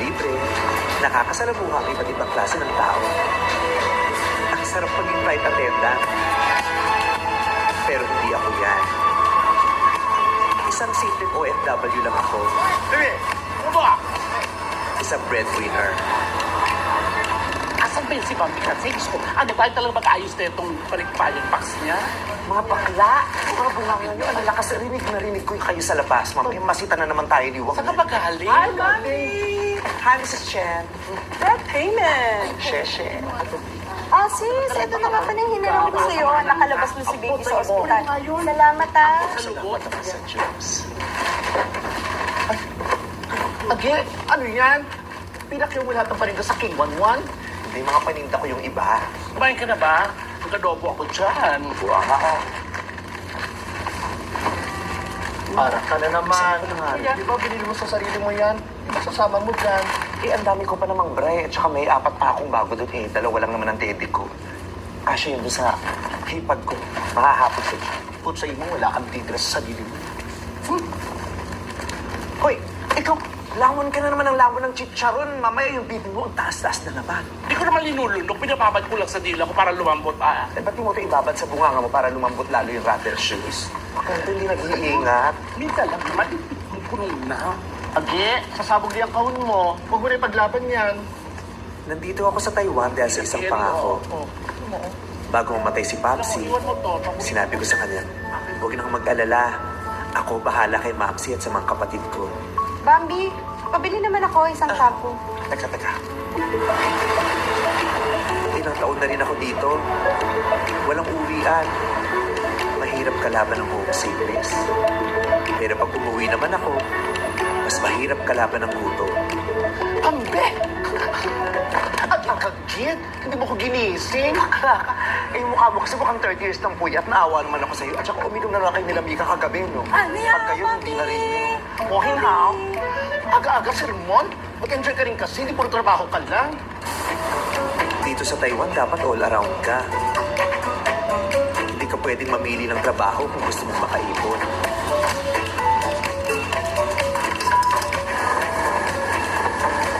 libre, nakakasalamuha ang iba't ibang klase ng tao. Ang sarap maging flight attendant. Pero hindi ako yan. Isang simpleng OFW lang ako. Sige, ano ba? Isang breadwinner. Asan ba yun si Bambi kasi? Gusto ko, ano tayo talaga mag-ayos na itong palikpayan box niya? Mga bakla, mga bunganga nyo, ang lakas narinig ko kayo sa labas. Mamaya masita na naman tayo ni Wang. Saan ka ba galing? Hi, Mami! Hi, Mrs. Chen. That payment! Sheshe. Ah, sis, ito na nga pa na hinarap ko sa'yo. Nakalabas na si baby sa ospital. Salamat, ah. Salugot. Salamat sa Diyos. Agi, ano yan? Pinakyaw mo lahat ng paninda sa King 11? Hindi, mga paninda ko yung iba. Kumain ka na ba? Nag-adobo ako dyan. Wow. Para ka na naman. Saan ka na nga? Di ba binili mo sa sarili mo yan? Di ba sasama mo dyan? Eh, ang dami ko pa namang bray. At saka may 4 pa akong bago doon. Eh, 2 lang naman ang teddy ko. Kasi yun doon sa hipag ko. Makahapot sa dyan. Kung sa imo, wala kang titira sa sarili mo. Hoy, ikaw, lamon ka na naman ng lamon ng chicharon. Mamaya yung pipi mo, ang taas-taas na naman. Di ko naman linulunok. Pinababad ko lang sa dila ko para lumambot. Eh, ba't di mo ito ibabad sa bunganga mo para lumambot lalo yung rattle shoes? Bakit hindi nag-iingat? Minsan lang naman, punong na. Agi, sasabog niya ang kahon mo. Huwag mo na ipaglaban yan. Nandito ako sa Taiwan dahil sa isang pangako. Bago mamatay si Papsi, Iwan mo to. sinabi ko sa kanya, huwag na kang mag-alala. Ako bahala kay Mapsi at sa mga kapatid ko. Bambi, pabili naman ako isang shampoo. Teka. Ilang taon na rin ako dito. Walang uwian. Mahirap kalaban ng homesickness. Pero pag umuwi naman ako, mas mahirap kalaban ng gutom. Ambe! Ang kagit! Hindi mo ko ginising. Eh, mukha mo kasi mukhang 30 years ng puyat. Naawa naman ako sa'yo. At saka uminom na lang kayo nila Mika kagabi, no? Ano yan, Pag kayo hindi na rin. Oh, hinaw. Aga-aga, sermon. Mag-enjoy ka rin kasi. Hindi puro trabaho ka lang. Dito sa Taiwan, dapat all around ka. Hindi ka pwedeng mamili ng trabaho kung gusto mong makaipon.